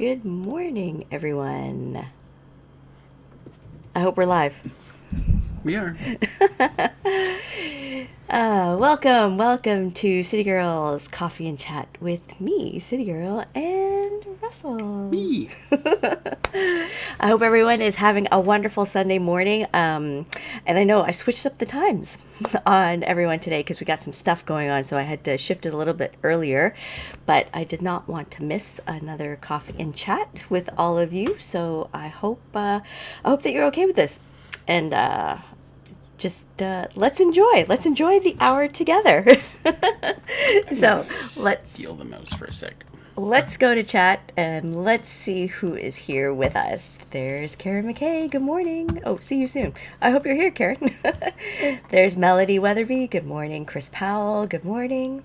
Good morning, everyone. I hope we're live. We are. Welcome to City Girls Coffee and Chat with me, City Girl, and Russell. Me. I hope everyone is having a wonderful Sunday morning. And I know I switched up the times on everyone today because we got some stuff going on, so I had to shift it a little bit earlier. But I did not want to miss another coffee and chat with all of you, so I hope that you're okay with this. And just let's enjoy the hour together. So let's Steal the mouse for a sec. let's go to chat and let's see who is here with us. There's Karen McKay. Good morning. Oh, see you soon. I hope you're here, Karen. There's Melody Weatherby. Good morning. Chris Powell. Good morning.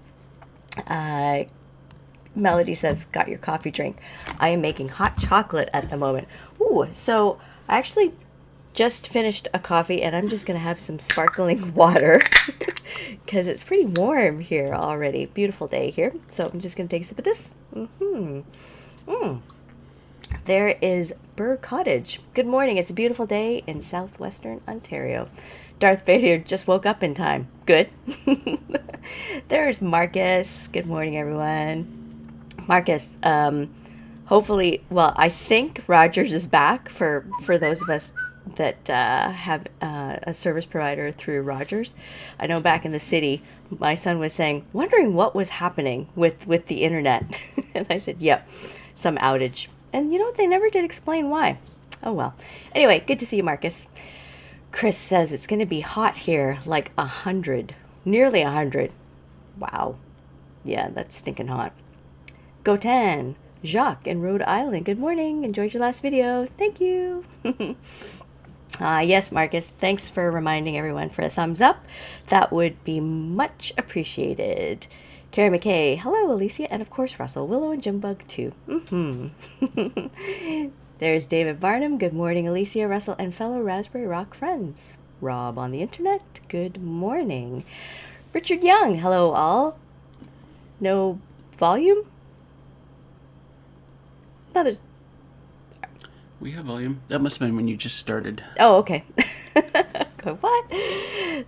Melody says, got your coffee drink. I am making hot chocolate at the moment. Ooh, so I actually just finished a coffee and I'm just going to have some sparkling water because it's pretty warm here already. Beautiful day here. So I'm just going to take a sip of this. There is Burr Cottage. Good morning. It's a beautiful day in southwestern Ontario. Darth Vader just woke up in time. Good. There's Marcus. Good morning, everyone. Marcus, hopefully, well, I think Rogers is back for those of us that have a service provider through Rogers. I know back in the city, my son was saying, wondering what was happening with the internet. And I said, yep, some outage. And you know what? They never did explain why. Oh, well. Anyway, good to see you, Marcus. Chris says it's going to be hot here, like 100, nearly 100. Wow. Yeah, that's stinking hot. Gotan, Jacques in Rhode Island. Good morning. Enjoyed your last video. Thank you. Yes, Marcus, thanks for reminding everyone for a thumbs up. That would be much appreciated. Carrie McKay, hello, Alicia, and of course, Russell, Willow, and Jimbug, too. There's David Barnum. Good morning, Alicia, Russell, and fellow Raspberry Rock friends. Rob on the internet. Good morning. Richard Young, hello, all. No volume? No, there's... We have volume. That must have been when you just started. Oh, okay. What?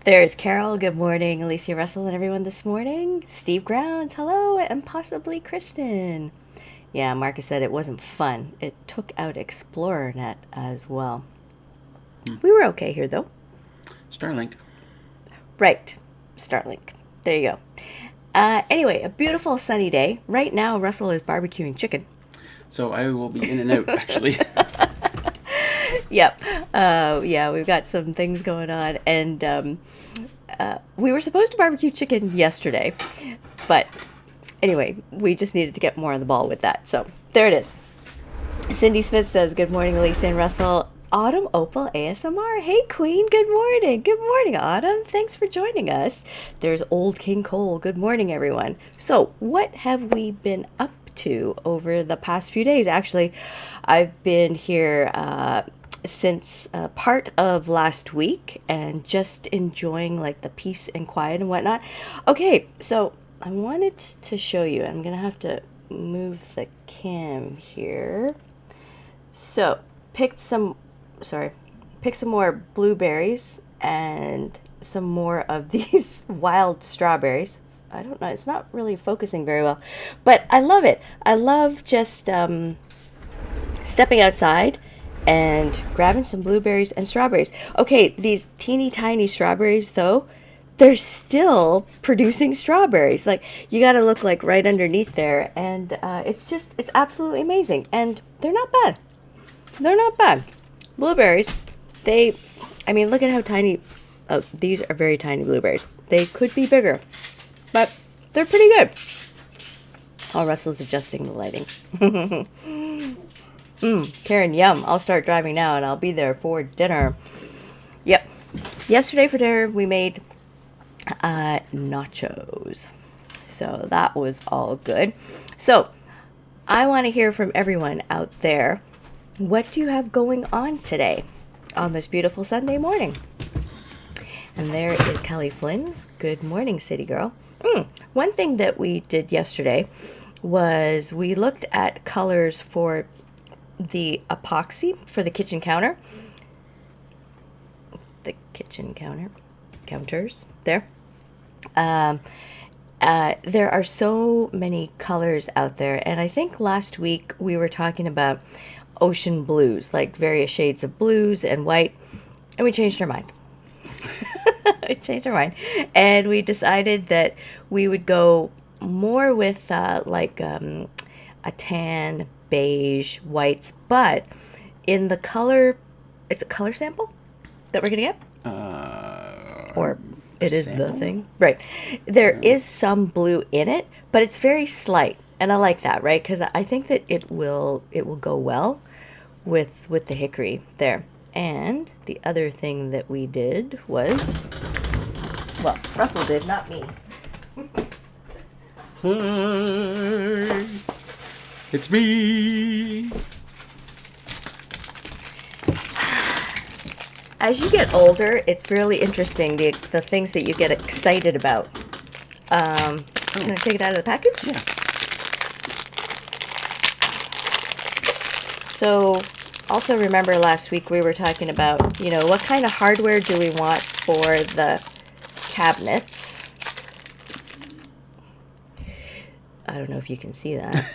There's Carol. Good morning, Alicia, Russell, and everyone this morning. Steve Grounds, hello, and possibly Kristen. Yeah, Marcus said it wasn't fun. It took out ExplorerNet as well. We were okay here, though. Starlink. Right. Starlink. There you go. Anyway, a beautiful sunny day. Right now, Russell is barbecuing chicken. So I will be in and out, actually. Yep. Yeah, we've got some things going on. And we were supposed to barbecue chicken yesterday. But anyway, we just needed to get more on the ball with that. So there it is. Cindy Smith says, good morning, Elisa and Russell. Autumn Opal ASMR. Hey, Queen. Good morning. Good morning, Autumn. Thanks for joining us. There's Old King Cole. Good morning, everyone. So what have we been up to over the past few days? Actually, I've been here since part of last week and just enjoying like the peace and quiet and whatnot. Okay, so I wanted to show you. I'm gonna have to move the cam here. So picked some more blueberries and some more of these wild strawberries. I don't know, it's not really focusing very well, but I love it. I love just stepping outside and grabbing some blueberries and strawberries. Okay, these teeny tiny strawberries though, they're still producing strawberries. Like, you gotta look like right underneath there, and it's absolutely amazing. And they're not bad. They're not bad. Blueberries, look at how tiny, these are very tiny blueberries. They could be bigger, but they're pretty good. Oh, Russell's adjusting the lighting. Karen, yum. I'll start driving now and I'll be there for dinner. Yep. Yesterday for dinner, we made nachos. So that was all good. So I want to hear from everyone out there. What do you have going on today on this beautiful Sunday morning? And there is Kelly Flynn. Good morning, City Girl. One thing that we did yesterday was we looked at colors for the epoxy for the kitchen counter. The kitchen counters there. There are so many colors out there, and I think last week we were talking about ocean blues, like various shades of blues and white, and we changed our mind. We changed our mind, and we decided that we would go more with a tan, beige, whites, but in the color, it's a color sample that we're gonna get, or it is the sample? thing, right? There is some blue in it, but it's very slight, and I like that, right? Because I think that it will go well with the hickory there. And the other thing that we did was, well, Russell did, not me. Hi, it's me. As you get older, it's really interesting the things that you get excited about. Can I take it out of the package? Yeah. So, also remember last week we were talking about, what kind of hardware do we want for the cabinets? I don't know if you can see that.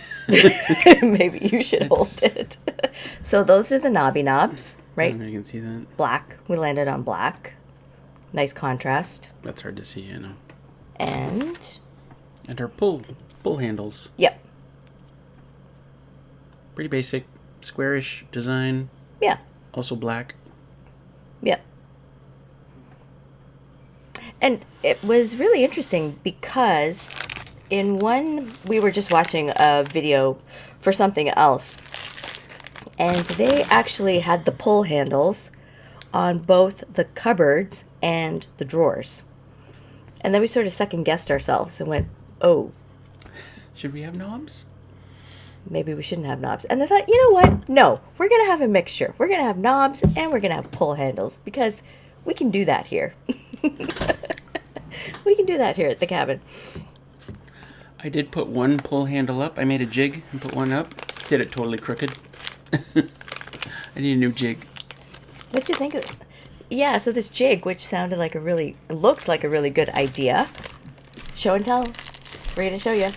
Maybe you should hold it. So those are the knobby knobs, I right? don't know if you can see that. Black. We landed on black. Nice contrast. That's hard to see, you know. And, And our pull handles. yep. Pretty basic, squarish design. Yeah. Also black. Yep. And it was really interesting because we were just watching a video for something else, and they actually had the pull handles on both the cupboards and the drawers. And then we sort of second guessed ourselves and went, oh, Should we have knobs? maybe we shouldn't have knobs. And I thought, you know what? No, we're going to have a mixture. We're going to have knobs and we're going to have pull handles because we can do that here. We can do that here at the cabin. I did put one pull handle up. I made a jig and put one up. Did it totally crooked. I need a new jig. What'd you think of it? Yeah, so this jig, which looked like a really good idea. Show and tell. We're going to show you.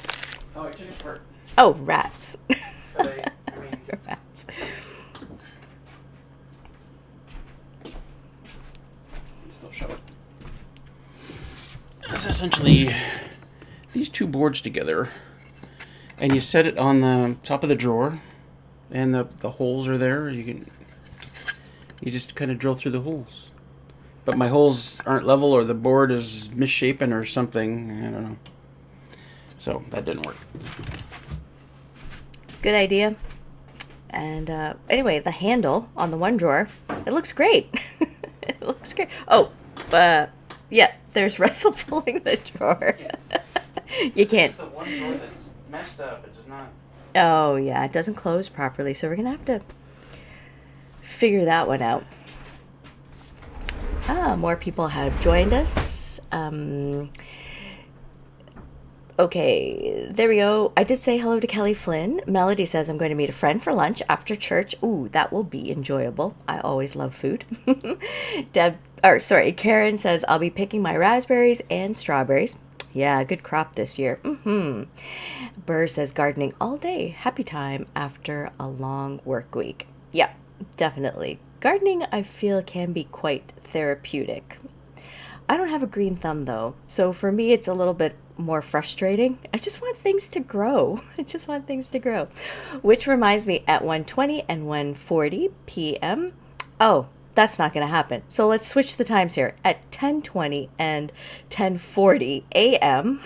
Oh, it didn't hurt. Oh, rats. Rats. Still show it. It's essentially these two boards together, and you set it on the top of the drawer, and the holes are there. You just kind of drill through the holes. But my holes aren't level, or the board is misshapen or something. I don't know. So that didn't work. Good idea. And anyway, the handle on the one drawer, it looks great. It looks great. Oh, yeah, there's Russell pulling the drawer. Yes. You can't. It's the one drawer that's messed up. It does not. Oh, yeah, it doesn't close properly, so we're going to have to figure that one out. More people have joined us. Okay, there we go. I did say hello to Kelly Flynn. Melody says I'm going to meet a friend for lunch after church. Ooh, that will be enjoyable. I always love food. Karen says I'll be picking my raspberries and strawberries. Yeah, good crop this year. Burr says gardening all day. Happy time after a long work week. Yeah, definitely. Gardening, I feel, can be quite therapeutic. I don't have a green thumb, though, so for me it's a little bit more frustrating. I just want things to grow. Which reminds me, at 1:20 and 1:40 p.m. Oh, that's not going to happen. So let's switch the times here. At 10:20 and 10:40 a.m.,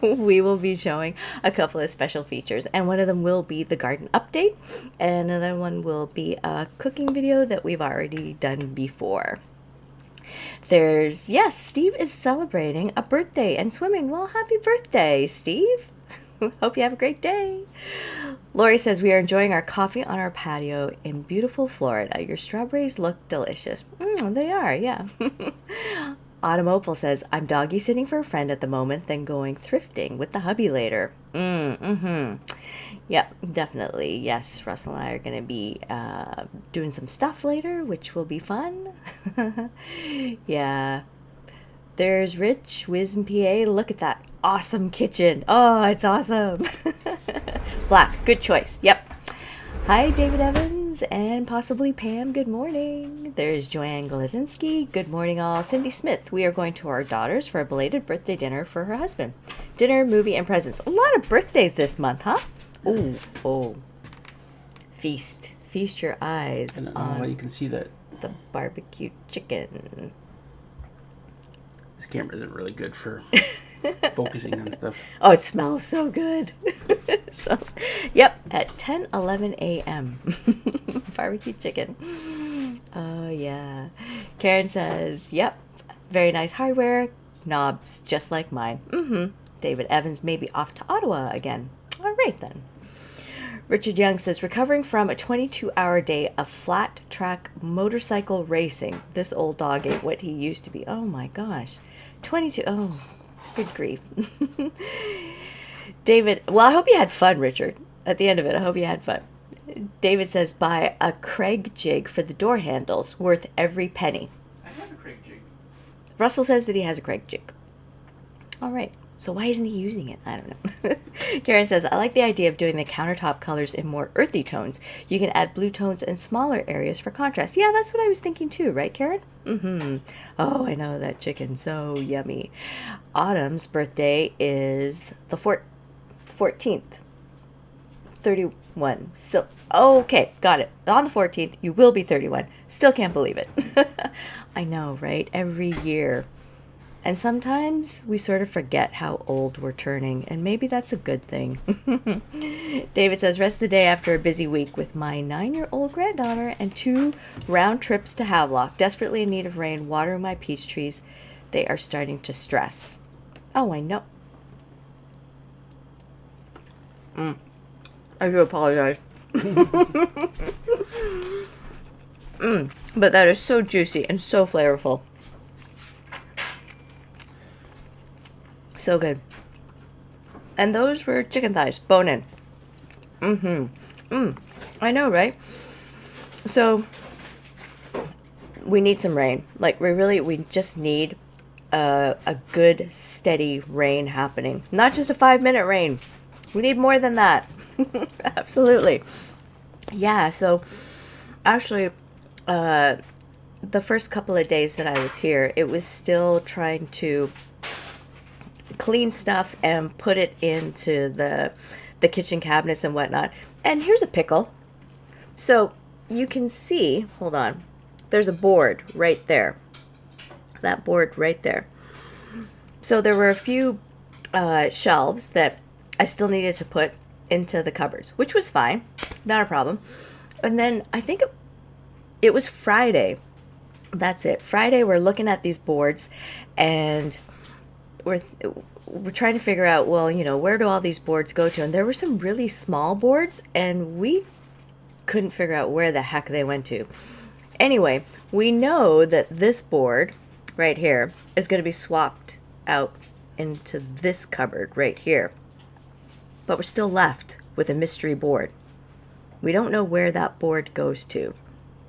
we will be showing a couple of special features. And one of them will be the garden update. And another one will be a cooking video that we've already done before. Steve is celebrating a birthday and swimming. Well, happy birthday, Steve. Hope you have a great day. Lori says we are enjoying our coffee on our patio in beautiful Florida. Your strawberries look delicious. They are, yeah. Autumn Opal says, I'm doggy sitting for a friend at the moment, then going thrifting with the hubby later. Yep, definitely. Yes, Russell and I are going to be doing some stuff later, which will be fun. Yeah. There's Rich, Wiz and PA. Look at that awesome kitchen. Oh, it's awesome. Black, good choice. Yep. Hi, David Evans and possibly Pam. Good morning. There's Joanne Golazinski. Good morning, all. Cindy Smith. We are going to our daughter's for a belated birthday dinner for her husband. Dinner, movie, and presents. A lot of birthdays this month, huh? Oh. Feast your eyes I don't know on why you can see that. the barbecue chicken. This camera isn't really good for focusing on stuff. Oh, it smells so good. Yep, at 10:11 a.m. Barbecue chicken. Oh, yeah. Karen says, yep, very nice hardware. Knobs, just like mine. David Evans may be off to Ottawa again. All right, then. Richard Young says, recovering from a 22-hour day of flat track motorcycle racing. This old dog ain't what he used to be. Oh, my gosh. 22. Oh, good grief. David, well, I hope you had fun, Richard. At the end of it, I hope you had fun. David says, buy a Craig jig for the door handles, worth every penny. I have a Craig jig. Russell says that he has a Craig jig. All right. So why isn't he using it? I don't know. Karen says, I like the idea of doing the countertop colors in more earthy tones. You can add blue tones in smaller areas for contrast. Yeah, that's what I was thinking too, right, Karen? Oh, I know that chicken. So yummy. Autumn's birthday is the 14th. 31. Still. Okay, got it. On the 14th, you will be 31. Still can't believe it. I know, right? Every year. And sometimes we sort of forget how old we're turning, and maybe that's a good thing. David says, rest of the day after a busy week with my 9-year-old granddaughter and 2 round trips to Havelock. Desperately in need of rain, watering my peach trees. They are starting to stress. Oh, I know. I do apologize. But that is so juicy and so flavorful. So good. And those were chicken thighs, bone in. I know, right? So we need some rain. Like we just need a good steady rain happening. Not just a 5-minute rain. We need more than that. Absolutely. Yeah, so actually the first couple of days that I was here, it was still trying to clean stuff and put it into the kitchen cabinets and whatnot. And here's a pickle. So you can see, hold on, there's a board right there. That board right there. So there were a few shelves that I still needed to put into the cupboards, which was fine, not a problem. And then I think it was Friday. That's it. Friday, we're looking at these boards and we're trying to figure out, well, where do all these boards go to? And there were some really small boards, and we couldn't figure out where the heck they went to. Anyway, we know that this board right here is going to be swapped out into this cupboard right here. But we're still left with a mystery board. We don't know where that board goes to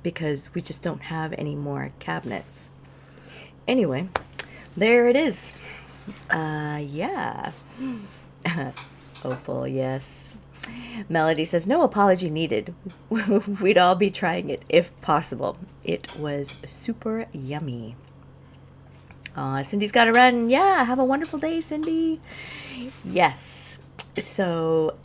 because we just don't have any more cabinets. Anyway, there it is. Yeah. Opal, yes. Melody says, no apology needed. We'd all be trying it if possible. It was super yummy. Cindy's got to run. Yeah, have a wonderful day, Cindy. Yes. So,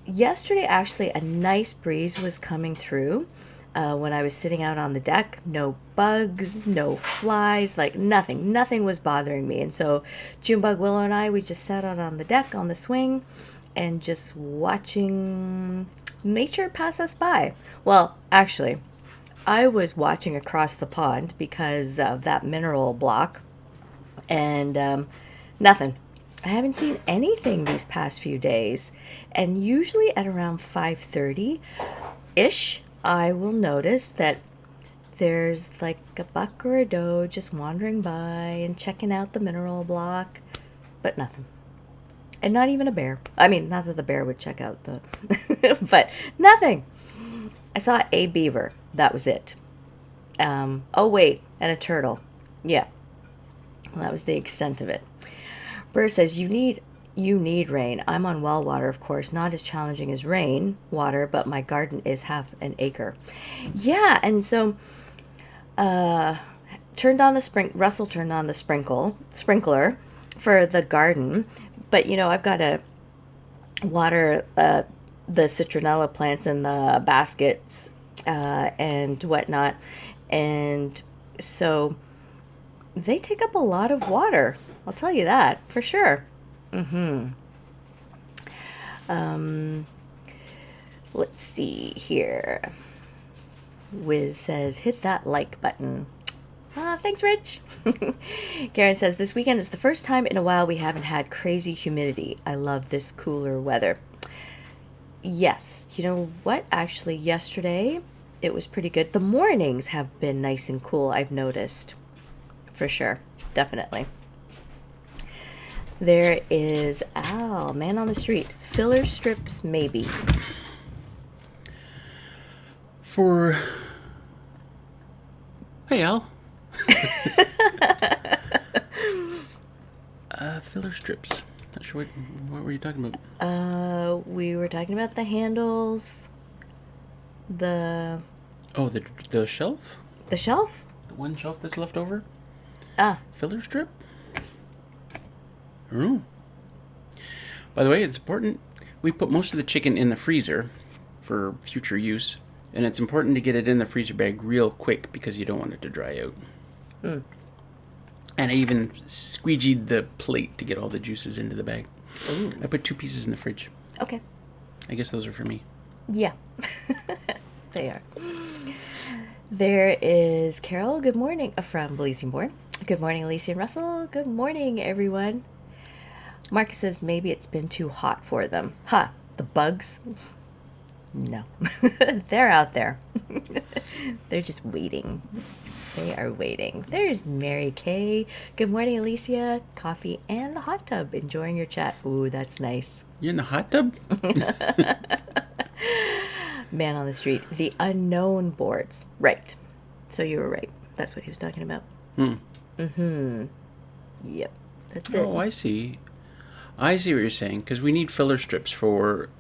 yesterday, actually, a nice breeze was coming through. When I was sitting out on the deck, no bugs, no flies, like nothing was bothering me. And so Junebug, Willow, and I, we just sat out on the deck on the swing and just watching nature pass us by. Well, actually, I was watching across the pond because of that mineral block, and nothing. I haven't seen anything these past few days. And usually at around 5:30-ish, I will notice that there's like a buck or a doe just wandering by and checking out the mineral block, but nothing. And not even a bear. I mean, not that the bear would check out the, but nothing. I saw a beaver. That was it. Oh wait, and a turtle. Yeah, well, that was the extent of it. Burr says you need rain. I'm on well water, of course, not as challenging as rain water, but my garden is half an acre. Yeah, and so turned on the Russell turned on the sprinkler for the garden, but I've got to water the citronella plants in the baskets and whatnot, and so they take up a lot of water. I'll tell you that for sure. Let's see here. Wiz says, hit that like button. Ah, thanks, Rich. Karen says, this weekend is the first time in a while we haven't had crazy humidity. I love this cooler weather. Yes, you know what? Actually, yesterday it was pretty good. The mornings have been nice and cool, I've noticed. For sure. Definitely. There is Al, man on the street. Filler strips, maybe. For... Hey, Al. Filler strips. Not sure what were you talking about? We were talking about the handles, the Oh, the shelf? the shelf. The one shelf that's left over? Ah, Filler strip? Oh. By the way, it's important. We put most of the chicken in the freezer for future use, and it's important to get it in the freezer bag real quick because you don't want it to dry out. And I even squeegeed the plate to get all the juices into the bag. Ooh. I put 2 pieces in the fridge. Okay. I guess those are for me. Yeah, they are. There is Carol. Good morning from Blazing Born. Good morning, Alicia and Russell. Good morning, everyone. Marcus says maybe it's been too hot for them. Ha, the bugs? No. They're out there. They're just waiting. They are waiting. There's Mary Kay. Good morning, Alicia. Coffee and the hot tub. Enjoying your chat. Ooh, that's nice. You're in the hot tub? Man on the street. The unknown boards. Right. So you were right. That's what he was talking about. Yep. That's it. Oh, I see. I see what you're saying, because we need filler strips for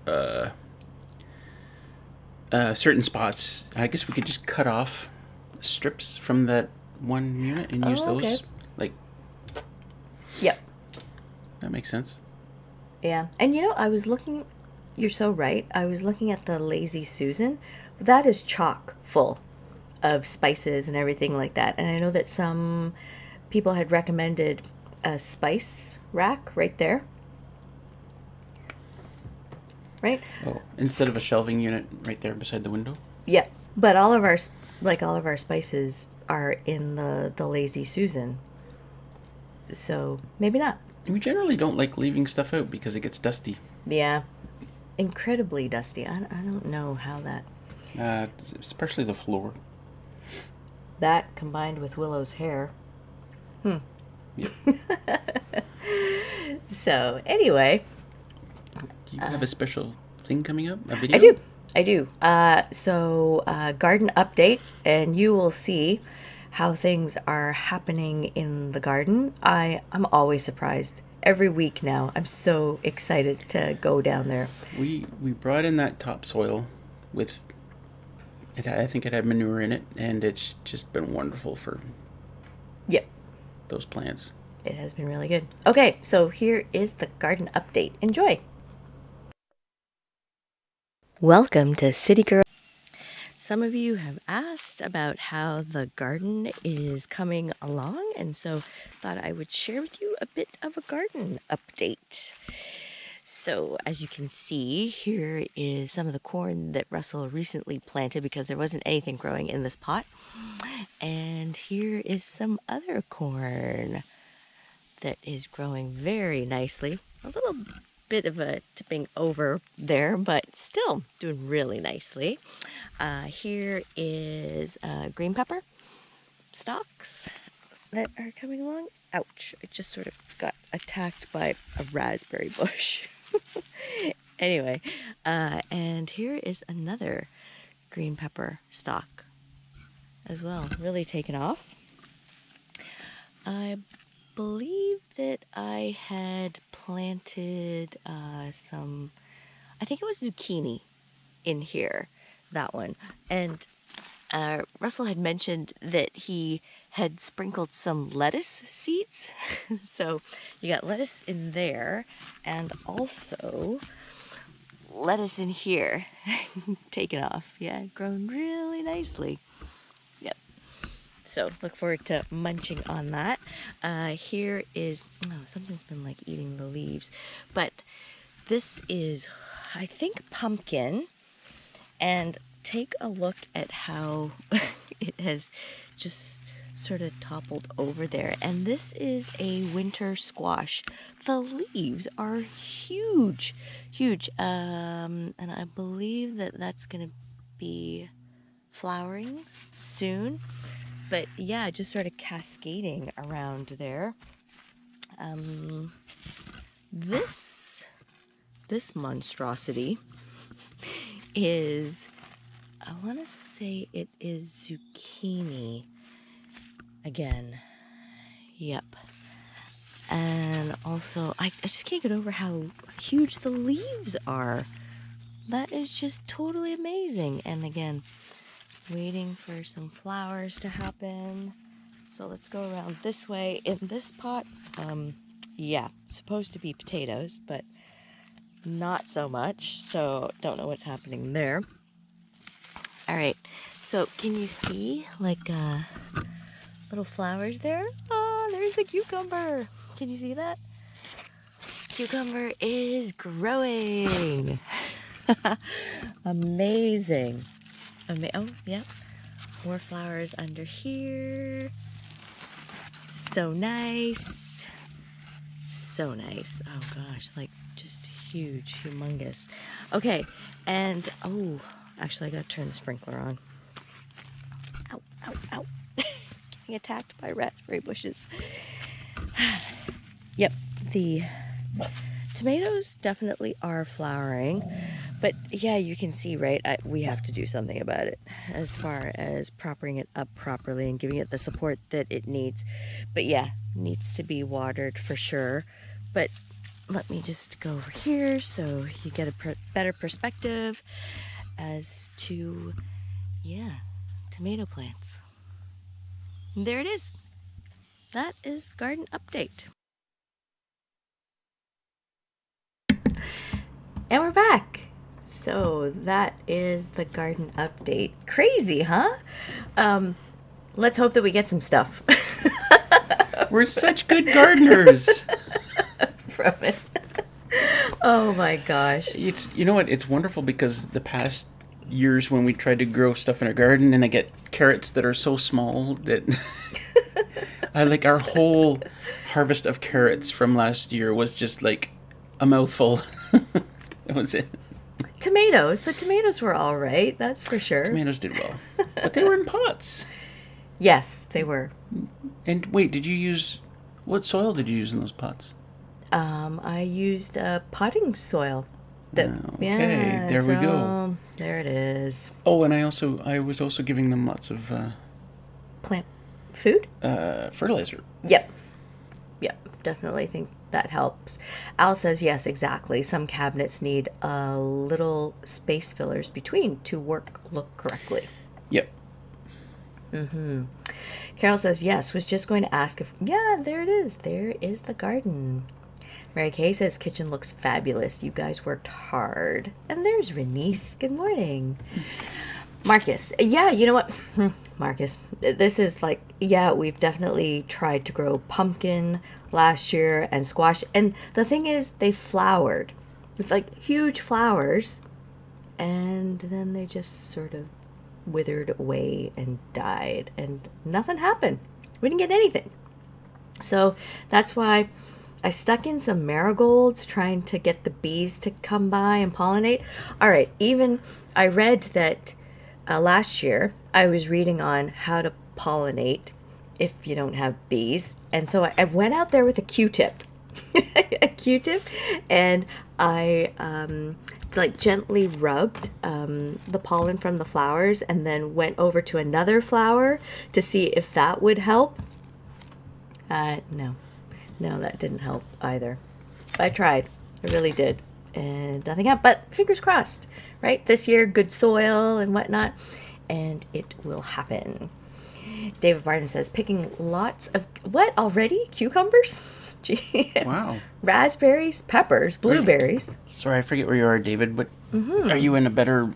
certain spots. I guess we could just cut off strips from that one unit and use those. Okay. Like, Yep. that makes sense. Yeah. And I was looking, you're so right. I was looking at the Lazy Susan. That is chock full of spices and everything like that. And I know that some people had recommended a spice rack right there. Right? Oh, instead of a shelving unit right there beside the window? Yeah. But all of our spices are in the Lazy Susan. So maybe not. We generally don't like leaving stuff out because it gets dusty. Yeah. Incredibly dusty. I don't know how that... Especially the floor. That combined with Willow's hair. Yep. So, anyway. Do you have a special thing coming up? A video? I do. So, garden update, and you will see how things are happening in the garden. I'm always surprised. Every week now, I'm so excited to go down there. We brought in that topsoil with it. I think it had manure in it, and it's just been wonderful for those plants. It has been really good. Okay, so here is the garden update. Enjoy. Welcome to City Girl. Some of you have asked about how the garden is coming along, and so thought I would share with you a bit of a garden update. So as you can see, here is some of the corn that Russell recently planted because there wasn't anything growing in this pot. And here is some other corn that is growing very nicely. A little bit of a tipping over there, but still doing really nicely. Here is green pepper stalks that are coming along. Ouch, I just sort of got attacked by a raspberry bush. Anyway, and here is another green pepper stalk as well, really taken off. I believe that I had planted some, I think it was zucchini in here, that one. And Russell had mentioned that he had sprinkled some lettuce seeds. So you got lettuce in there and also lettuce in here. Taken off. Yeah, grown really nicely. Yep. So look forward to munching on that. Here is, something's been like eating the leaves. But this is, I think, pumpkin. And take a look at how it has just sort of toppled over there. And this is a winter squash. The leaves are huge, huge. And I believe that that's going to be flowering soon. But yeah, just sort of cascading around there. This monstrosity is, I want to say it is zucchini again. Yep. And also, I just can't get over how huge the leaves are. That is just totally amazing. And again, waiting for some flowers to happen. So let's go around this way. In this pot, yeah, supposed to be potatoes, but not so much. So don't know what's happening there. All right, so can you see like little flowers there? Oh, there's the cucumber. Can you see that? Cucumber is growing. Amazing. Oh, yeah. More flowers under here. So nice. So nice. Oh gosh, like just huge, humongous. Okay, and oh, actually I gotta turn the sprinkler on. Ow, ow, ow. Getting attacked by raspberry bushes. Yep, the tomatoes definitely are flowering. But yeah, you can see, right? We have to do something about it as far as propping it up properly and giving it the support that it needs. But yeah, needs to be watered for sure. But let me just go over here so you get a better perspective as to, yeah, tomato plants. And there it is. That is the garden update. And we're back. So that is the garden update. Crazy, huh? Let's hope that we get some stuff We're such good gardeners. from it. Oh my gosh. It's, you know what? It's wonderful because the past years when we tried to grow stuff in our garden and I get carrots that are so small that I like our whole harvest of carrots from last year was just like a mouthful. That was it. Tomatoes. The tomatoes were all right. That's for sure. Tomatoes did well, but they were in pots. Yes, they were. And wait, what soil did you use in those pots? I used potting soil. Okay, there we go. There it is. Oh, and I was also giving them lots of Plant food? fertilizer. Yep. Yep. Definitely think that helps. Al says yes, exactly. Some cabinets need a little space fillers between to look correctly. Yep. Carol says yes, was just going to ask if, yeah, there it is. There is the garden. Mary Kay says kitchen looks fabulous. You guys worked hard. And there's Renice. Good morning. Marcus. Yeah, you know what? Marcus, this is like, yeah, we've definitely tried to grow pumpkin last year and squash. And the thing is, they flowered. It's like huge flowers. And then they just sort of withered away and died. And nothing happened. We didn't get anything. So that's why I stuck in some marigolds trying to get the bees to come by and pollinate. All right, even I read that last year I was reading on how to pollinate if you don't have bees. And so I went out there with a Q-tip, a Q-tip, and I like gently rubbed the pollen from the flowers and then went over to another flower to see if that would help. No, that didn't help either. I tried. I really did. And nothing happened. But fingers crossed, right? This year, good soil and whatnot. And it will happen. David Barton says, picking lots of, what, already? Cucumbers? Gee. Wow. Raspberries, peppers, blueberries. Sorry, I forget where you are, David, but are you in a better...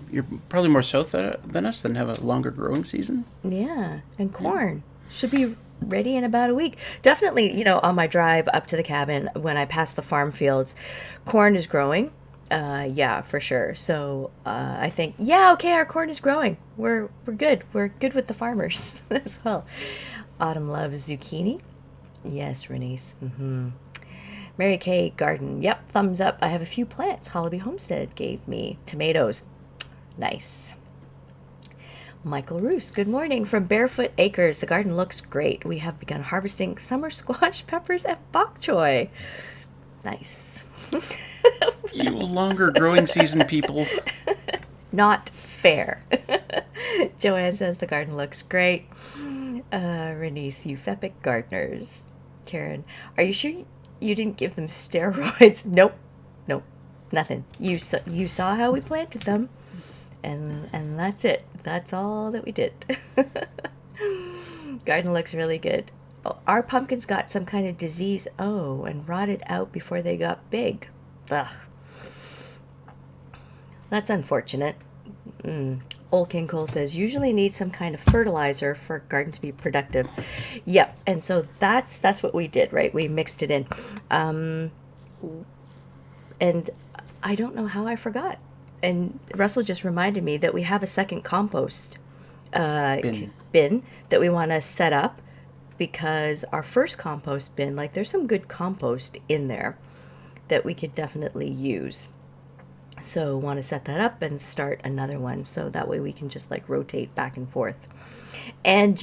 you're probably more south than us, than have a longer growing season? Yeah, and corn. Should be ready in about a week. Definitely, on my drive up to the cabin, when I pass the farm fields, corn is growing. Yeah, for sure. So I think, okay, our corn is growing. We're good. We're good with the farmers as well. Autumn loves zucchini. Yes, Renice. Mary Kay Garden. Yep, thumbs up. I have a few plants. Hollaby Homestead gave me tomatoes. Nice. Michael Roos, good morning from Barefoot Acres. The garden looks great. We have begun harvesting summer squash, peppers, and bok choy. Nice. You longer growing season people. Not fair. Joanne says the garden looks great. Renice, euphepic gardeners. Karen, are you sure you didn't give them steroids? Nope, nothing. You saw how we planted them. And that's it. That's all that we did. Garden looks really good. Oh, our pumpkins got some kind of disease. Oh, and rotted out before they got big. Ugh. That's unfortunate. Old King Cole says, usually need some kind of fertilizer for a garden to be productive. Yep, and so that's what we did, right? We mixed it in. And I don't know how I forgot. And Russell just reminded me that we have a second compost bin that we want to set up, because our first compost bin, like, there's some good compost in there that we could definitely use. So want to set that up and start another one, so that way we can just like rotate back and forth. And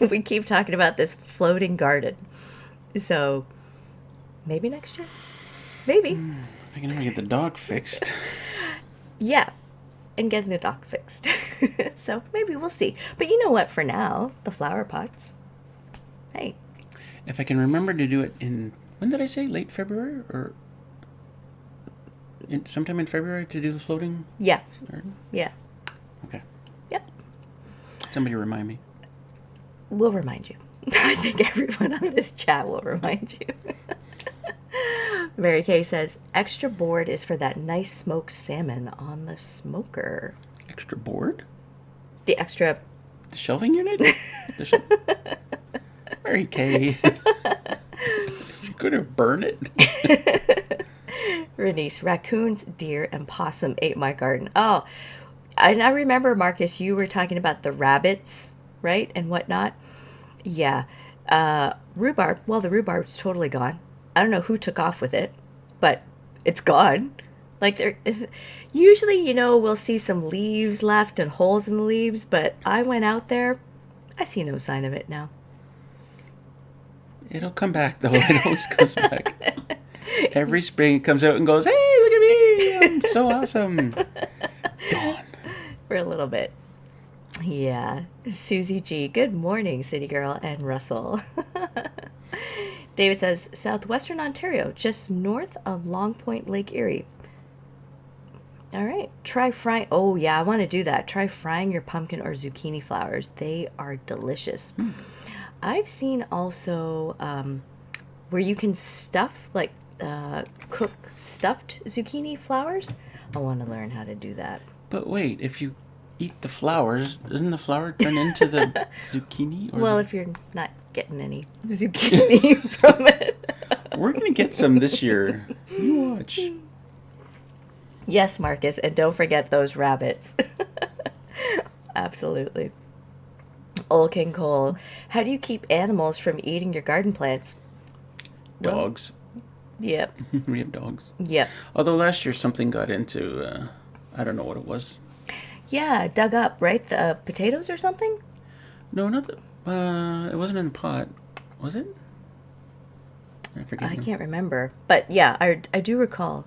we keep talking about this floating garden. So maybe next year. Maybe. I can never get the dog fixed. Yeah, and getting the dog fixed. So maybe we'll see. But you know what, for now, the flower pots. Hey. If I can remember to do it in, when did I say? Late February? Or sometime in February to do the floating? Yeah. Garden? Yeah. Okay. Yep. Somebody remind me. We'll remind you. I think everyone on this chat will remind you. Mary Kay says, extra board is for that nice smoked salmon on the smoker. Extra board? The extra... The shelving unit? Mary Kay. You could have burned it. Renice, raccoons, deer, and possum ate my garden. Oh, and I remember, Marcus, you were talking about the rabbits, right, and whatnot. Yeah. Rhubarb, well, the rhubarb's totally gone. I don't know who took off with it, but it's gone. Like, usually, we'll see some leaves left and holes in the leaves, but I went out there, I see no sign of it now. It'll come back, though. It always comes back. Every spring it comes out and goes, hey, look at me, I'm so awesome. Gone. For a little bit. Yeah. Susie G. Good morning, City Girl and Russell. David says, southwestern Ontario, just north of Long Point, Lake Erie. All right. Try frying. Oh, yeah, I want to do that. Try frying your pumpkin or zucchini flowers. They are delicious. I've seen also where you can stuff, like cook stuffed zucchini flowers. I want to learn how to do that. But wait, if you eat the flowers, doesn't the flower turn into the zucchini? Well, if you're not getting any zucchini from it. We're going to get some this year. You watch. Yes, Marcus, and don't forget those rabbits. Absolutely. Old King Cole, how do you keep animals from eating your garden plants? dogs. Yep. We have dogs. Yep. Although last year something got into, I don't know what it was. Yeah, dug up, right? The potatoes or something? No, not the, it wasn't in the pot. Was it? I forget. I can't remember. But yeah, I do recall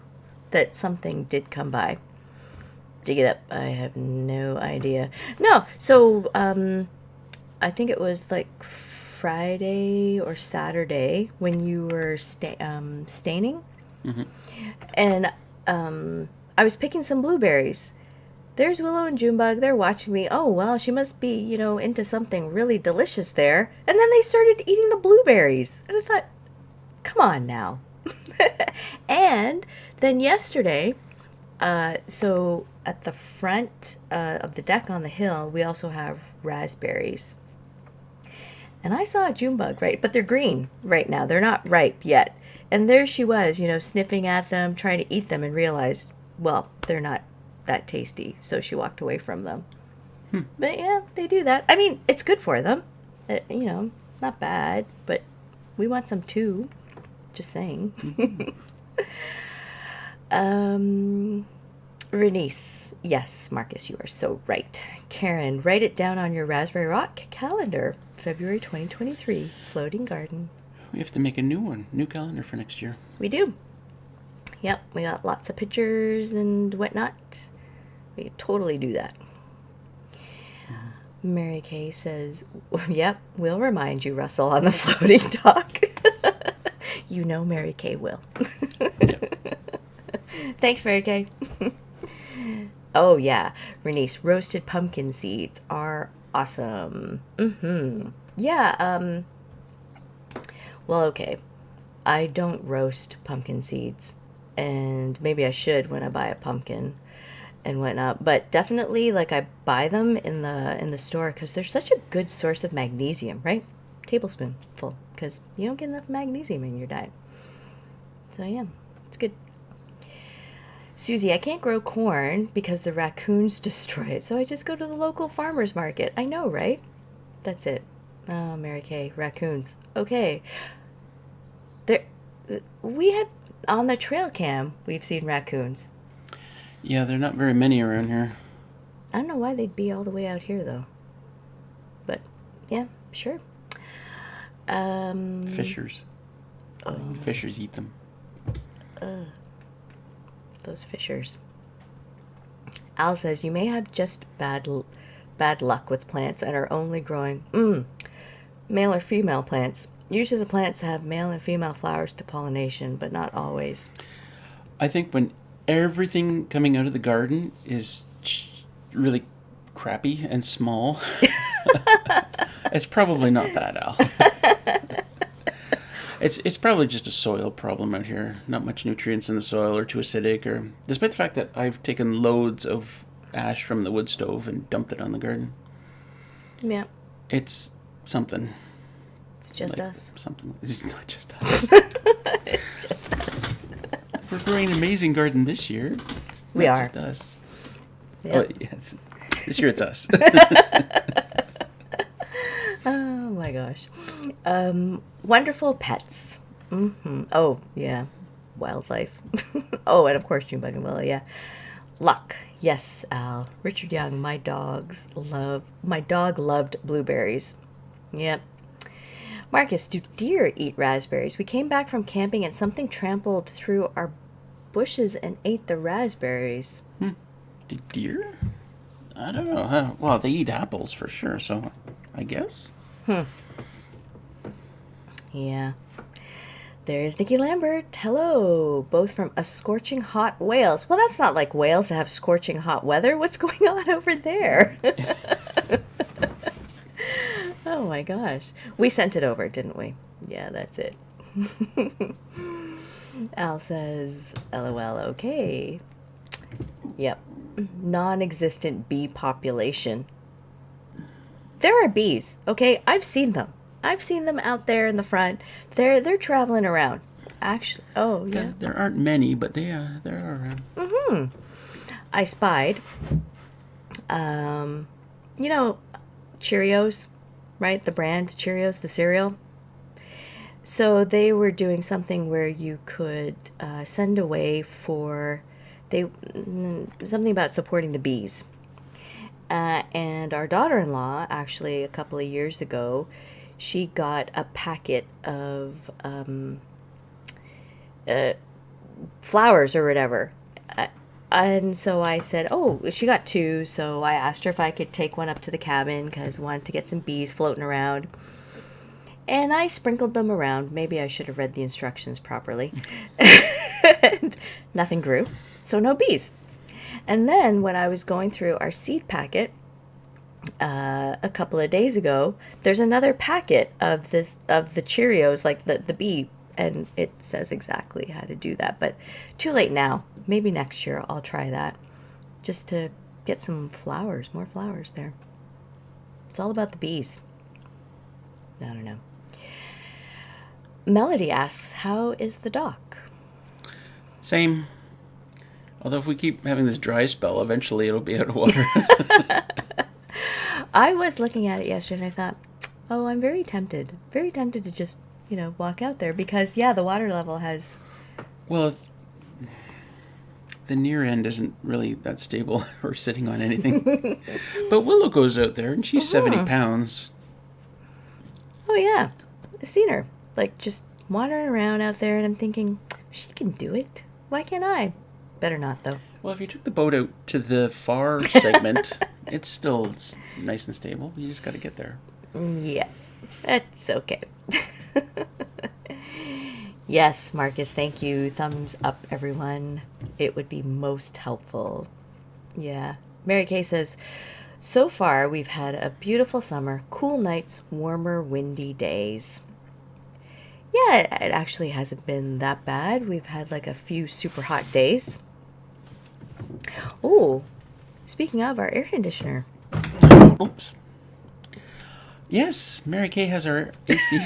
that something did come by. Dig it up. I have no idea. No, so I think it was like Friday or Saturday when you were staining. Mm-hmm. And I was picking some blueberries. There's Willow and Junebug. They're watching me. Oh, well, she must be, into something really delicious there. And then they started eating the blueberries. And I thought, come on now. And then yesterday, so at the front of the deck on the hill, we also have raspberries. And I saw a Junebug, right? But they're green right now. They're not ripe yet. And there she was, sniffing at them, trying to eat them, and realized, well, they're not that tasty. So she walked away from them. But yeah, they do that. I mean, it's good for them. Not bad. But we want some too. Just saying. Renice. Yes, Marcus, you are so right. Karen, write it down on your Raspberry Rock calendar. February 2023, Floating Garden. We have to make a new calendar for next year. We do. Yep, we got lots of pictures and whatnot. We can totally do that. Mary Kay says, yep, we'll remind you, Russell, on the floating dock. Mary Kay will. Yep. Thanks, Mary Kay. Oh, yeah. Renice, roasted pumpkin seeds are awesome. Yeah, well, okay. I don't roast pumpkin seeds. And maybe I should when I buy a pumpkin and whatnot. But definitely, I buy them in the store because they're such a good source of magnesium, right? Tablespoonful, because you don't get enough magnesium in your diet. So yeah, it's good. Susie, I can't grow corn because the raccoons destroy it, so I just go to the local farmer's market. I know, right? That's it. Oh, Mary Kay, raccoons. Okay. We have, on the trail cam, we've seen raccoons. Yeah, there are not very many around here. I don't know why they'd be all the way out here, though. But, yeah, sure. Fishers. Fishers eat them. Those fishers. Al says, you may have just bad luck with plants and are only growing male or female plants. Usually the plants have male and female flowers to pollination, but not always. I think when everything coming out of the garden is really crappy and small, it's probably not that, Al. It's probably just a soil problem out here. Not much nutrients in the soil, or too acidic, or despite the fact that I've taken loads of ash from the wood stove and dumped it on the garden. Yeah. It's something. It's just us. Something. It's not just us. It's just us. We're growing an amazing garden this year. We are. Just us. Yep. Oh, yes. This year it's us. Oh my gosh. Wonderful pets. Oh, yeah. Wildlife. Oh, and of course Junebug and Willow, yeah. Luck. Yes, Al. Richard Young, my dog loved blueberries. Yep. Marcus, do deer eat raspberries? We came back from camping and something trampled through our bushes and ate the raspberries. The deer? I don't know. Well, they eat apples for sure, so I guess. Yeah. There's Nikki Lambert. Hello. Both from a scorching hot Wales. Well, that's not like Wales to have scorching hot weather. What's going on over there? Oh my gosh. We sent it over, didn't we? Yeah, that's it. Al says, LOL, okay. Yep. Non-existent bee population. There are bees, okay? I've seen them. I've seen them out there in the front. They're traveling around. Actually, oh yeah. There aren't many, but there are around. I spied, Cheerios, right? The brand Cheerios, the cereal. So they were doing something where you could send away something about supporting the bees. And our daughter-in-law, actually, a couple of years ago, she got a packet of flowers or whatever. And so I said, oh, she got two. So I asked her if I could take one up to the cabin because I wanted to get some bees floating around. And I sprinkled them around. Maybe I should have read the instructions properly. And nothing grew, so no bees. And then when I was going through our seed packet a couple of days ago, there's another packet of the Cheerios, like the bee, and it says exactly how to do that. But too late now. Maybe next year I'll try that, just to get some flowers, more flowers there. It's all about the bees. I don't know. Melody asks, how is the dock? Same. Although if we keep having this dry spell, eventually it'll be out of water. I was looking at it yesterday and I thought, oh, I'm very tempted to just, walk out there because, yeah, the water level has... Well, the near end isn't really that stable or sitting on anything. But Willow goes out there and she's 70 pounds. Oh, yeah. I've seen her, like, just wandering around out there, and I'm thinking, she can do it. Why can't I? Better not, though. Well, if you took the boat out to the far segment, it's still nice and stable. You just got to get there. Yeah, that's okay. Yes, Marcus, thank you. Thumbs up, everyone. It would be most helpful. Yeah. Mary Kay says, so far we've had a beautiful summer, cool nights, warmer, windy days. Yeah, it actually hasn't been that bad. We've had like a few super hot days. Oh, speaking of our air conditioner. Oops. Yes, Mary Kay has our AC.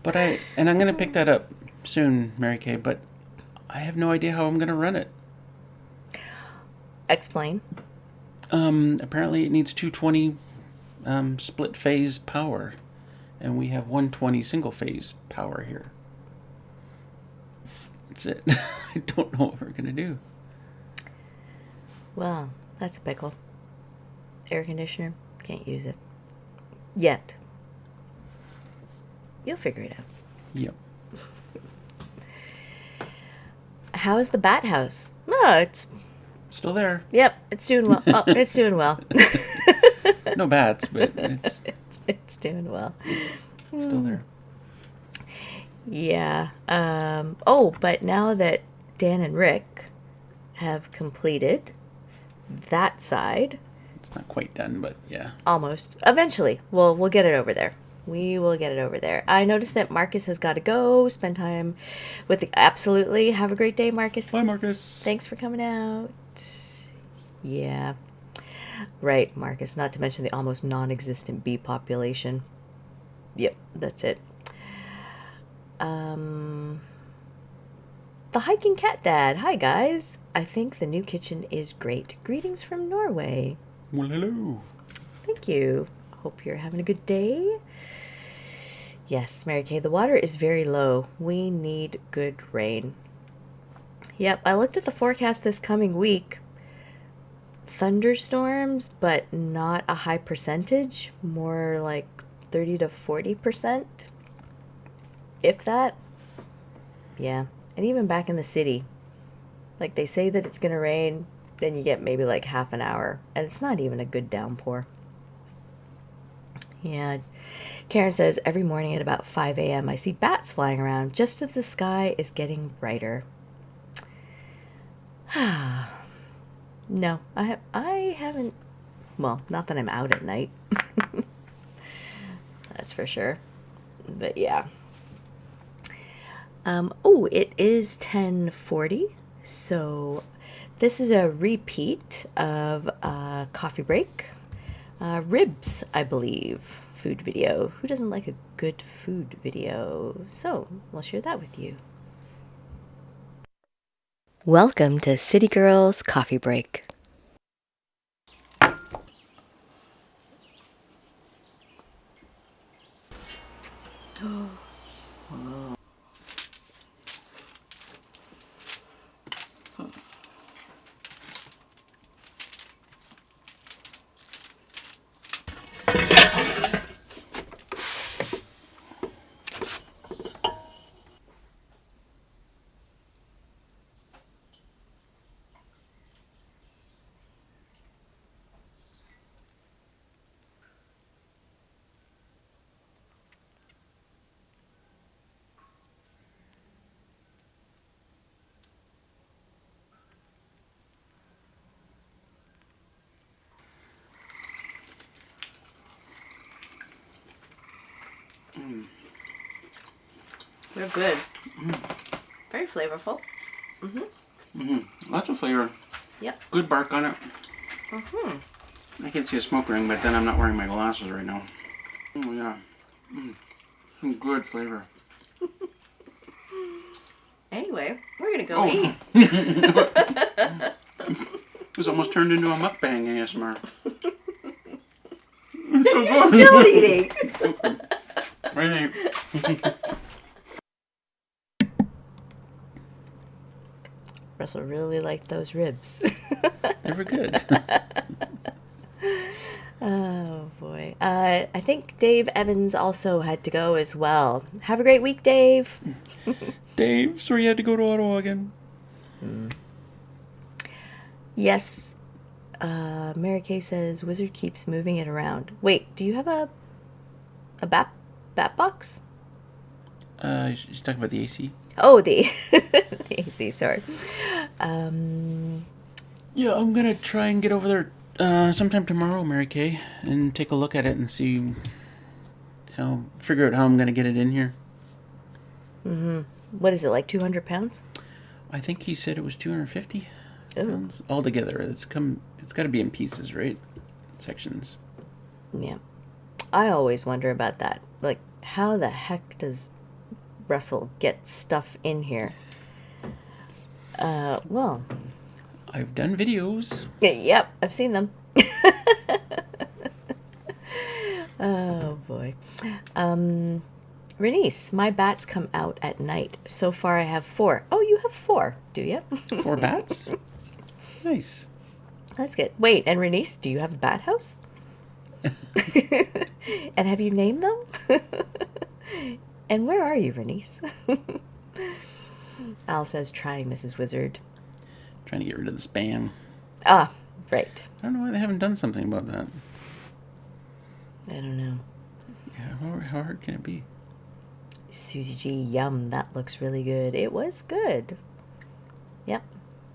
But I'm going to pick that up soon, Mary Kay, but I have no idea how I'm going to run it. Explain. Apparently it needs 220 split phase power, and we have 120 single phase power here. That's it. I don't know what we're going to do. Well, that's a pickle. Air conditioner, can't use it. Yet. You'll figure it out. Yep. How is the bat house? Oh, it's... Still there. Yep, it's doing well. Oh, it's doing well. No bats, but it's doing well. Still there. Yeah. Oh, but now that Dan and Rick have completed that side... It's not quite done, but yeah. Almost. Eventually. We'll get it over there. We will get it over there. I noticed that Marcus has got to go. Spend time with the... Absolutely. Have a great day, Marcus. Bye, Marcus. Thanks for coming out. Yeah. Right, Marcus. Not to mention the almost non-existent bee population. Yep, that's it. The Hiking Cat Dad. Hi, guys. I think the new kitchen is great. Greetings from Norway. Well, hello. Thank you. Hope you're having a good day. Yes, Mary Kay, the water is very low. We need good rain. Yep, I looked at the forecast this coming week. Thunderstorms, but not a high percentage. More like 30 to 40%. If that. Yeah. And even back in the city. Like, they say that it's going to rain, then you get maybe like half an hour. And it's not even a good downpour. Yeah. Karen says, every morning at about 5 a.m. I see bats flying around just as the sky is getting brighter. No, I haven't. Well, not that I'm out at night. That's for sure. But yeah. Oh, it is 10:40. So this is a repeat of Coffee Break. Ribs, I believe. Food video. Who doesn't like a good food video? So we'll share that with you. Welcome to City Girls Coffee Break. They're good. Very flavorful. Lots of flavor. Yep. Good bark on it. I can't see a smoke ring, but then I'm not wearing my glasses right now. Oh yeah. Some good flavor. Anyway, we're gonna go eat. This almost turned into a mukbang ASMR. You're still eating. Right. Russell really liked those ribs. They were good. Oh boy. I think Dave Evans also had to go as well. Have a great week, Dave. Dave, sorry you had to go to Ottawa again. Yes. Mary Kay says Wizard keeps moving it around. Wait, do you have a bat box? She's talking about the AC. Oh, the AC. Sorry. Yeah, I'm gonna try and get over there sometime tomorrow, Mary Kay, and take a look at it and figure out how I'm gonna get it in here. What is it, like 200 pounds? I think he said it was 250 Ooh. pounds altogether. It's got to be in pieces, right? Sections. Yeah. I always wonder about that. Like, how the heck does Russell get stuff in here? Well. I've done videos. Yep, I've seen them. Oh, boy. Renice, my bats come out at night. So far I have 4. Oh, you have 4, do you? 4 bats? Nice. That's good. Wait, and Renice, do you have a bat house? And have you named them? And where are you, Renice? Al says, try, Mrs. Wizard. Trying to get rid of the spam. Ah, right. I don't know why they haven't done something about that. I don't know. Yeah, how hard can it be? Susie G, yum, that looks really good. It was good. Yep,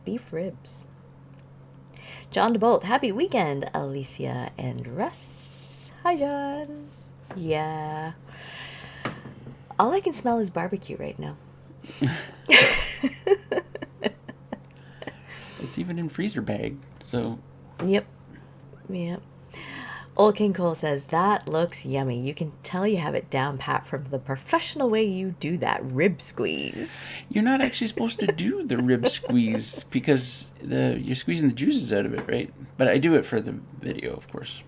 beef ribs. John DeBolt, happy weekend, Alicia and Russ. Hi, John. Yeah. All I can smell is barbecue right now. It's even in freezer bag, so... Yep. Old King Cole says, that looks yummy. You can tell you have it down pat from the professional way you do that rib squeeze. You're not actually supposed to do the rib squeeze because you're squeezing the juices out of it, right? But I do it for the video, of course.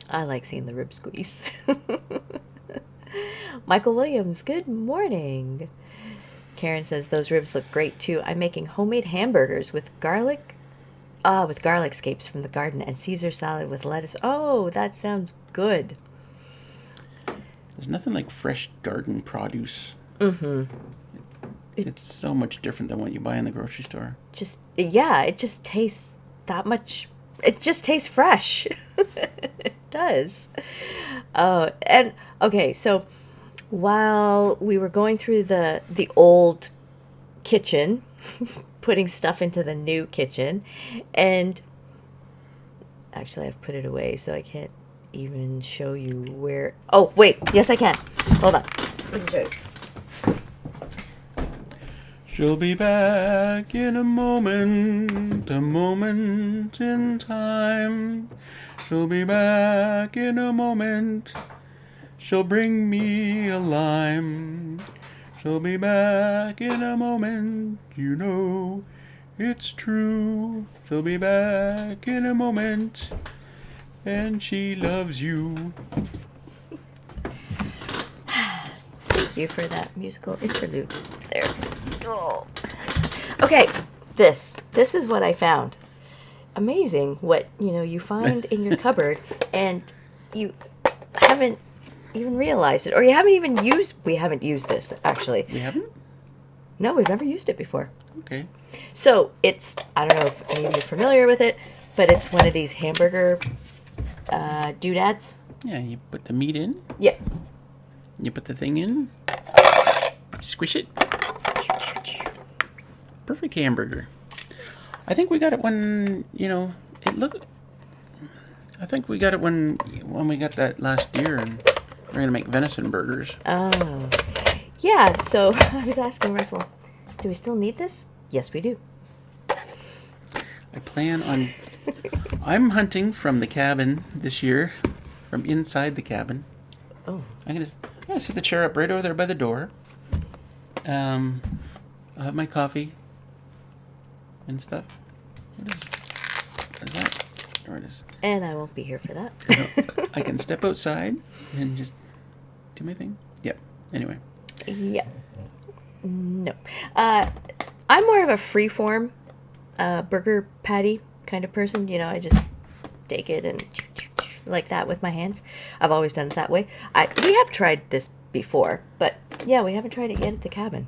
I like seeing the rib squeeze. Michael Williams, good morning. Karen says, those ribs look great too. I'm making homemade hamburgers with garlic scapes from the garden and Caesar salad with lettuce. Oh, that sounds good. There's nothing like fresh garden produce. It's so much different than what you buy in the grocery store. It just tastes that much. It just tastes fresh. It does. Oh, and okay, so while we were going through the old kitchen, putting stuff into the new kitchen, and actually I've put it away so I can't even show you where. Oh wait, yes I can. Hold on, I can show you. She'll be back in a moment in time. She'll be back in a moment. She'll bring me a lime. She'll be back in a moment, you know it's true. She'll be back in a moment, and she loves you. Thank you for that musical interlude. There. Oh. Okay, this is what I found. Amazing what you find in your cupboard, and you haven't even realized it, or you haven't even used. We haven't used this actually. We haven't? No, we've never used it before. Okay. So it's, I don't know if any of you are familiar with it, but it's one of these hamburger doodads. Yeah, you put the meat in. Yeah. You put the thing in. Squish it. Perfect hamburger. I think we got it when I think we got it when we got that last deer, and We're gonna make venison burgers. Oh. Yeah, so I was asking Russell, do we still need this? Yes, we do. I plan on. I'm hunting from the cabin this year, from inside the cabin. Oh. I'm gonna set the chair up right over there by the door. I'll have my coffee and stuff. What is that? There it is. And I won't be here for that. I can step outside and just do my thing. Yep. Anyway. Yeah. No. I'm more of a free-form burger patty kind of person. You know, I just take it and like that with my hands. I've always done it that way. We have tried this before, but yeah, we haven't tried it yet at the cabin.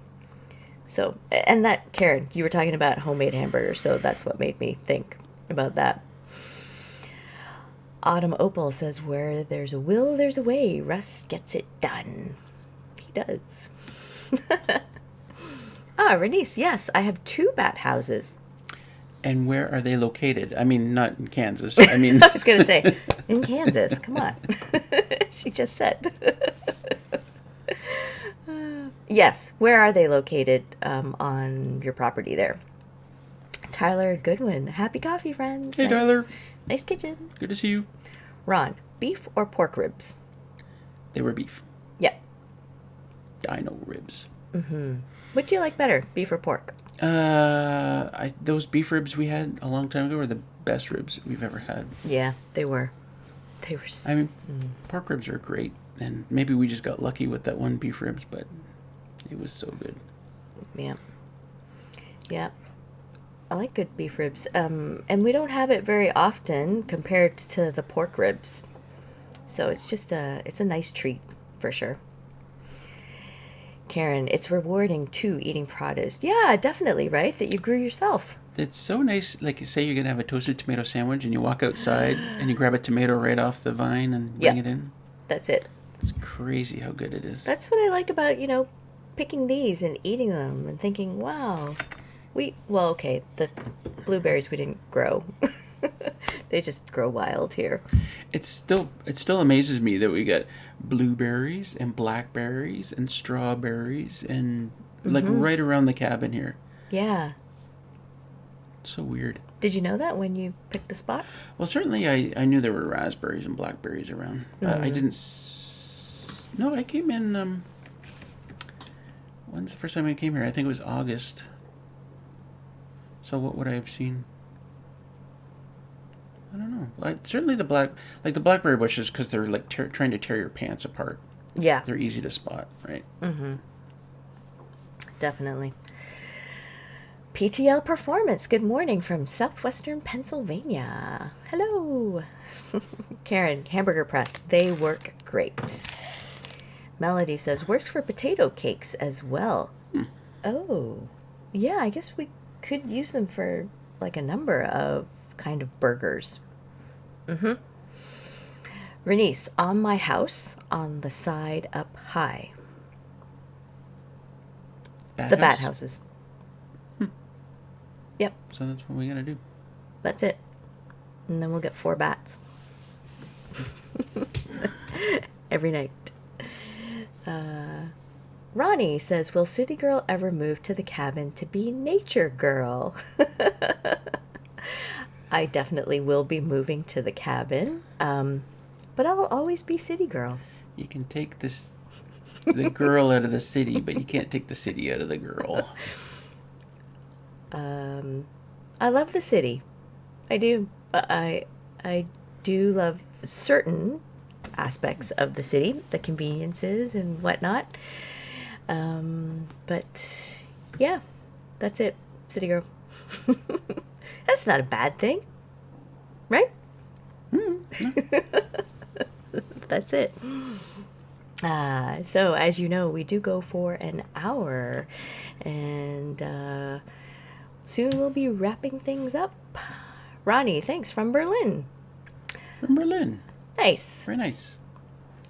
So, and that, Karen, you were talking about homemade hamburgers, so that's what made me think about that. Autumn Opal says, where there's a will, there's a way. Russ gets it done. He does. Renice, yes, I have 2 bat houses. And where are they located? I mean, not in Kansas. I mean, I was going to say, in Kansas. Come on. She just said. Yes, where are they located on your property there? Tyler Goodwin, happy coffee, friends. Hey, Tyler. Nice kitchen. Good to see you. Ron, beef or pork ribs? They were beef. Yeah. Dino ribs. Mm-hmm. What do you like better, beef or pork? Those beef ribs we had a long time ago were the best ribs we've ever had. Yeah, they were. I mean, pork ribs are great, and maybe we just got lucky with that one beef ribs, but it was so good. Yeah. Yeah. I like good beef ribs. And we don't have it very often compared to the pork ribs. So it's just it's a nice treat for sure. Karen, it's rewarding too, eating produce. Yeah, definitely, right? That you grew yourself. It's so nice. Like, you say you're going to have a toasted tomato sandwich and you walk outside and you grab a tomato right off the vine and bring it in. That's it. It's crazy how good it is. That's what I like about, picking these and eating them and thinking, wow. Okay, the blueberries we didn't grow. They just grow wild here. It still amazes me that we got blueberries and blackberries and strawberries and like right around the cabin here. Yeah. It's so weird. Did you know that when you picked the spot? Well, certainly I knew there were raspberries and blackberries around. But I didn't... No, I came in... When's the first time I came here? I think it was August. So what would I have seen? I don't know. Certainly the blackberry bushes, because they're like trying to tear your pants apart. Yeah. They're easy to spot, right? Mm-hmm. Definitely. PTL Performance, good morning from southwestern Pennsylvania. Hello. Karen, hamburger press, they work great. Melody says, works for potato cakes as well. Oh, yeah, I guess we could use them for like a number of kind of burgers. Renice, on my house, on the side up high. Bat houses. Yep. So that's what we gotta do. That's it. And then we'll get 4 bats. Every night. Ronnie says, will City Girl ever move to the cabin to be Nature Girl? I definitely will be moving to the cabin. But I'll always be City Girl. You can take the girl out of the city, but you can't take the city out of the girl. I love the city. I do. I do love certain aspects of the city, the conveniences and whatnot. But yeah, that's it. City girl. That's not a bad thing, right? That's it. So as you know, we do go for an hour, and soon we'll be wrapping things up. Ronnie, thanks, from Berlin. From Berlin. Nice. Very nice.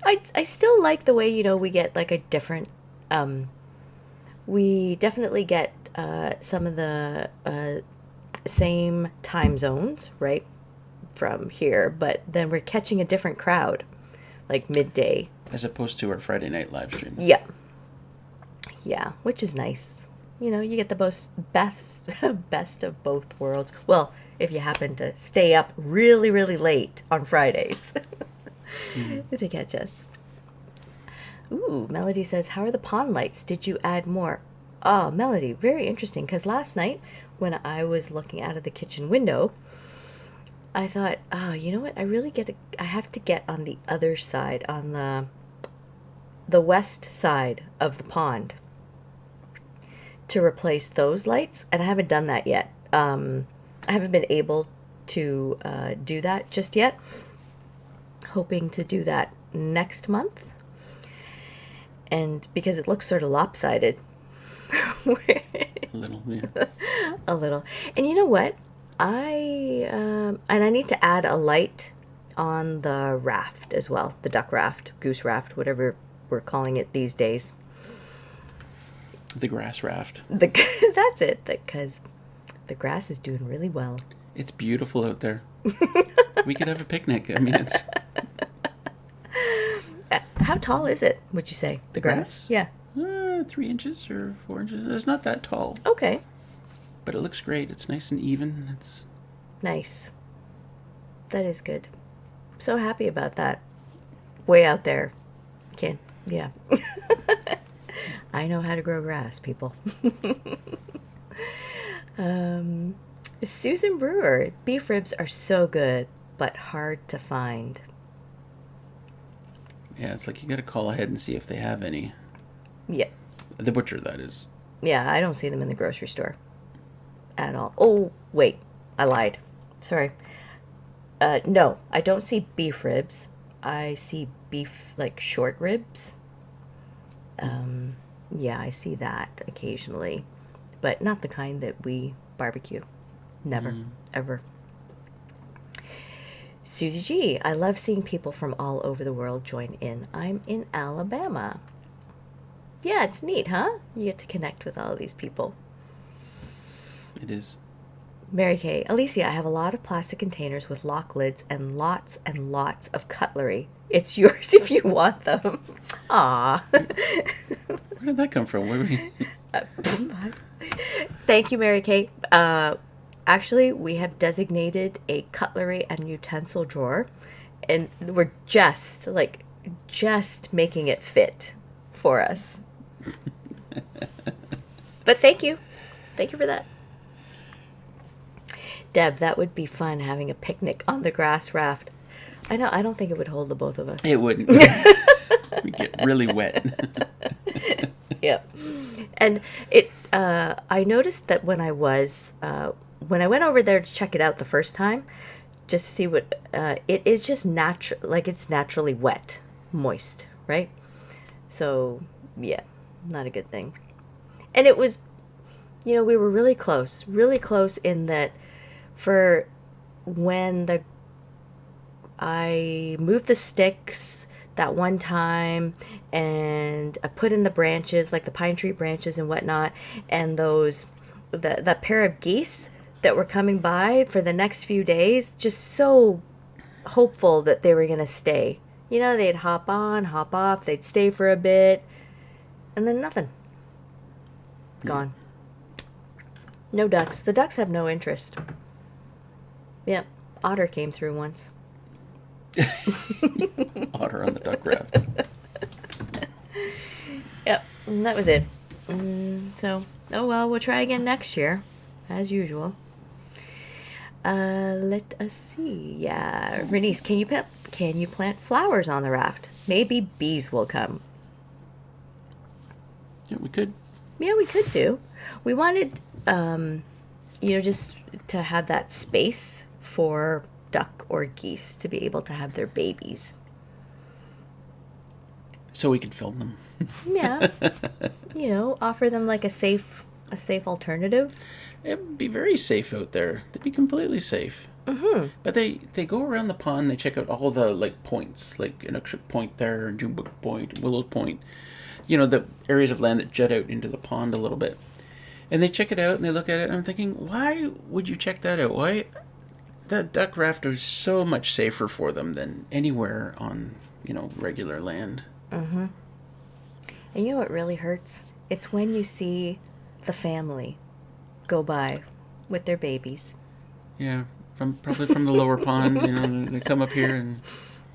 I still like the way, we get like a different, we definitely get some of the same time zones, right, from here, but then we're catching a different crowd like midday. As opposed to our Friday night live stream. Yeah. Yeah, which is nice. You know, you get the best of both worlds. Well, if you happen to stay up really, really late on Fridays to catch us. Ooh, Melody says, how are the pond lights? Did you add more? Oh, Melody, very interesting. Because last night, when I was looking out of the kitchen window, I thought, oh, you know what? I have to get on the other side, on the west side of the pond, to replace those lights, and I haven't done that yet. I haven't been able to do that just yet. Hoping to do that next month. And because it looks sort of lopsided. A little, yeah. A little. And you know what? I need to add a light on the raft as well. The duck raft, goose raft, whatever we're calling it these days. The grass raft. That's it, because the grass is doing really well. It's beautiful out there. We could have a picnic. I mean, it's... How tall is it, would you say? The grass? Yeah. 3 inches or 4 inches. It's not that tall. Okay. But it looks great. It's nice and even. It's nice. That is good. So happy about that. Way out there. Yeah. I know how to grow grass, people. Susan Brewer, beef ribs are so good, but hard to find. Yeah, it's like you got to call ahead and see if they have any. Yeah. The butcher, that is. Yeah, I don't see them in the grocery store at all. Oh, wait. I lied. Sorry. No, I don't see beef ribs. I see beef, like short ribs. Yeah, I see that occasionally. But not the kind that we barbecue. Never. Ever. Susie G, I love seeing people from all over the world join in. I'm in Alabama. Yeah, it's neat, huh? You get to connect with all of these people. It is. Mary Kay, Alicia, I have a lot of plastic containers with lock lids and lots of cutlery. It's yours if you want them. Aw. Where did that come from? Where were you? Thank you, Mary Kay. Actually, we have designated a cutlery and utensil drawer, and we're just making it fit for us. But thank you. Thank you for that. Deb, that would be fun, having a picnic on the grass raft. I know, I don't think it would hold the both of us. It wouldn't. We'd get really wet. Yep. And I noticed that when I went over there to check it out the first time, just to see what, it is just natural, like it's naturally wet, moist, right? So, yeah, not a good thing. And it was, we were really close in that for when I moved the sticks that one time, and I put in the branches, like the pine tree branches and whatnot, and that pair of geese that were coming by for the next few days, just so hopeful that they were going to stay. They'd hop on, hop off, they'd stay for a bit, and then nothing. Gone. No ducks. The ducks have no interest. Yep. Otter came through once. Otter on the duck raft. Yep. And that was it. So, oh well, we'll try again next year, as usual. Let us see. Yeah, Renice, can you plant flowers on the raft? Maybe bees will come. Yeah, we could. Yeah, we could do. We wanted, just to have that space for duck or geese to be able to have their babies. So we could film them. Yeah. Offer them like a safe alternative. It'd be very safe out there. They'd be completely safe. Mm-hmm. But they go around the pond. They check out all the points, like Inukshuk Point there, and Junebug Point, Willow Point. The areas of land that jut out into the pond a little bit. And they check it out and they look at it, and I'm thinking, why would you check that out? Why? that duck raft is so much safer for them than anywhere on, regular land. Mm-hmm. And you know what really hurts? It's when you see the family go by with their babies. Yeah, probably from the lower pond. They come up here and.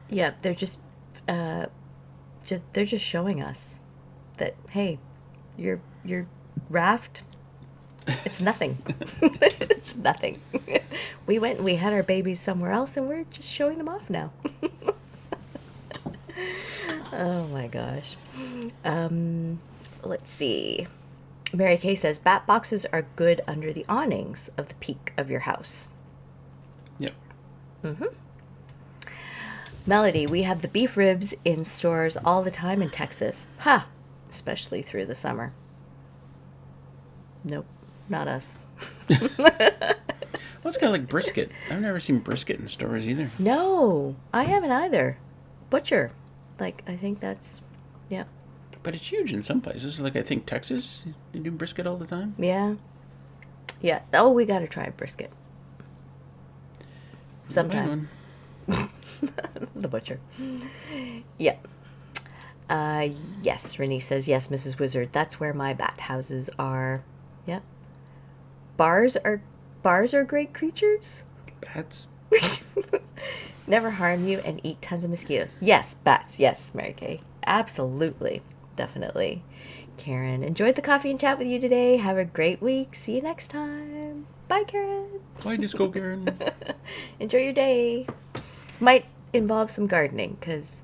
Yeah, they're they're just showing us that, hey, your raft, it's nothing. It's nothing. We went and we had our babies somewhere else, and we're just showing them off now. Oh my gosh. Let's see. Mary Kay says bat boxes are good under the awnings of the peak of your house. Yep. Mm-hmm. Melody, we have the beef ribs in stores all the time in Texas. Ha! Especially through the summer. Nope, not us. Well, it's kind of like brisket. I've never seen brisket in stores either. No, I haven't either. Butcher. I think that's, yeah. But it's huge in some places. I think Texas, they do brisket all the time. Yeah. Yeah. Oh, we got to try brisket. Sometime. The butcher. Yeah. Yes, Renee says, yes, Mrs. Wizard. That's where my bat houses are. Yep. Bars are great creatures. Bats? Never harm you and eat tons of mosquitoes. Yes, bats. Yes, Mary Kay. Absolutely. Definitely. Karen, enjoyed the coffee and chat with you today. Have a great week. See you next time. Bye, Karen. Bye, Disco Karen. Enjoy your day. Might involve some gardening because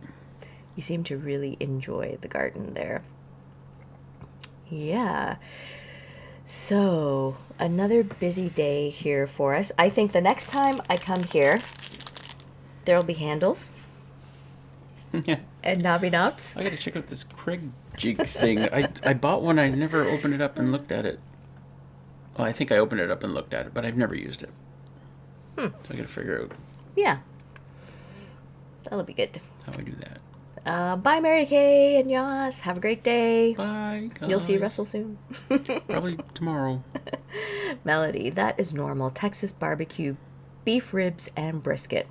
you seem to really enjoy the garden there. Yeah. So, another busy day here for us. I think the next time I come here, there'll be handles. Yeah. And knobby knobs. I gotta check out this Craig jig thing. I bought one. I never opened it up and looked at it. Well, I think I opened it up and looked at it, but I've never used it. So I gotta figure out. Yeah. That'll be good. How I do that. Bye, Mary Kay and Yas. Have a great day. Bye, guys. You'll see Russell soon. Probably tomorrow. Melody, that is normal. Texas barbecue, beef ribs, and brisket.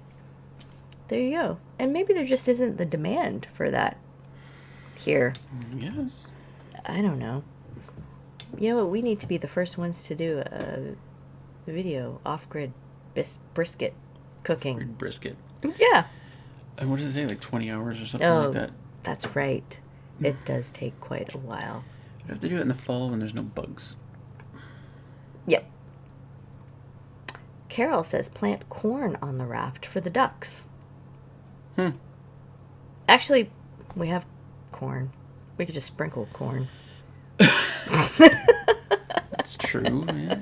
There you go. And maybe there just isn't the demand for that here. Yes. I don't know. You know what? We need to be the first ones to do a video off-grid brisket cooking. Weird brisket. Yeah. And what does it take? Like 20 hours or something like that? That's right. It does take quite a while. I'd have to do it in the fall when there's no bugs. Yep. Carol says plant corn on the raft for the ducks. Actually, we have corn. We could just sprinkle corn. That's true, yeah.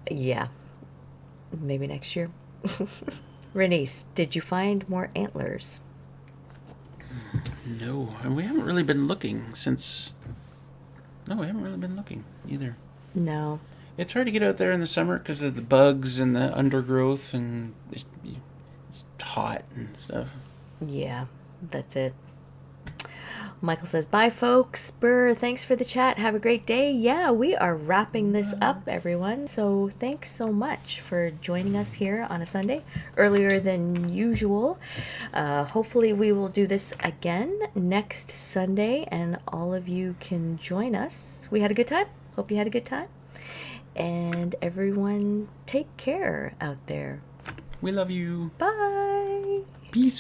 Yeah. Maybe next year. Renice, did you find more antlers? No, and we haven't really been looking since... No, we haven't really been looking either. No. It's hard to get out there in the summer because of the bugs and the undergrowth, and it's hot and stuff. Yeah, that's it. Michael says, bye, folks. Burr, thanks for the chat. Have a great day. Yeah, we are wrapping this up, everyone. So thanks so much for joining us here on a Sunday, earlier than usual. Hopefully we will do this again next Sunday, and all of you can join us. We had a good time. Hope you had a good time. And everyone, take care out there. We love you. Bye. Peace.